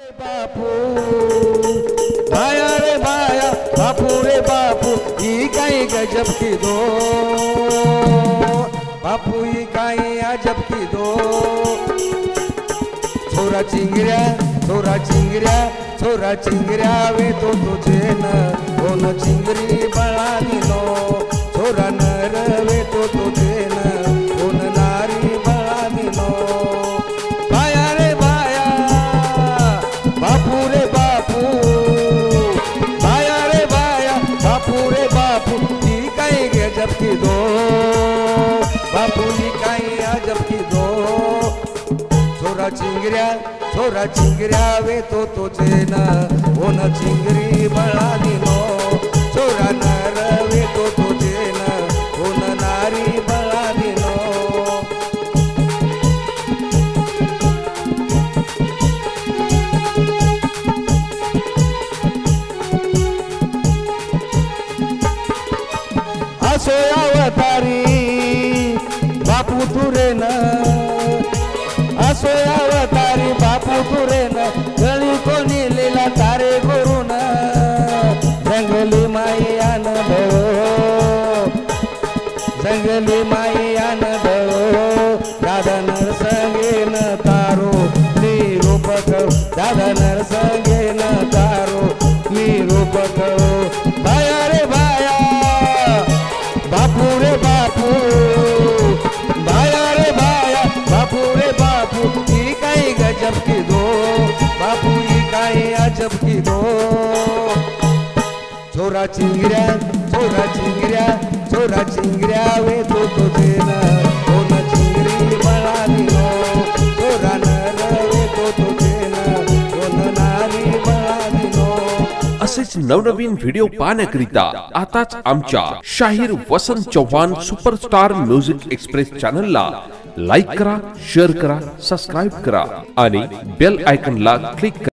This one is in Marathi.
बापू भाया रे भाया बापू रे बापू ही काही गजब की दो बापू ही काही अजब की दो छोरा चिंगऱ्या वे तो तुझे न कोण चिंगरी बळा दिनो छोरा नर वे तो तुझे न कोण नारी बळा दिनो भाया रे भाया बापू रे बापू भाया रे भाया बापू रे बापू ही काही गजब की दो बापू ही काही अजब की दो छोरा चिंगऱ्या वे तो तुझे न कोण चिंगरी बळा दिनो छोरा नर वे तो तुझे न कोण नारी बळा दिनो असो अवतारी बापू तुरे न असो अवतारी बापू तुरे न गळी कोणी लीला तारे गुरुन जंगली माई आन दादा नरसंगेन तारो निरूपक दादा नरसंगेन तारो निरूपक भाया रे भाया बापू रे बापू भाया रे भाया बापू रे बापू ही काही गजब की दो बापू ही काही अजब की दो छोरा चिंगऱ्या वे तो तुझे न कोण चिंगरी बळा दिनो छोरा नर वे तो तुझे न कोण नारी बळा दिनो असेच नवनवीन व्हिडिओ पाहण्याकरिता आताच आमच्या शाहीर Vasant Chavan superstar music express चॅनलला लाईक करा, शेअर करा, सबस्क्राईब करा आणि बेल आयकॉनला क्लिक करा.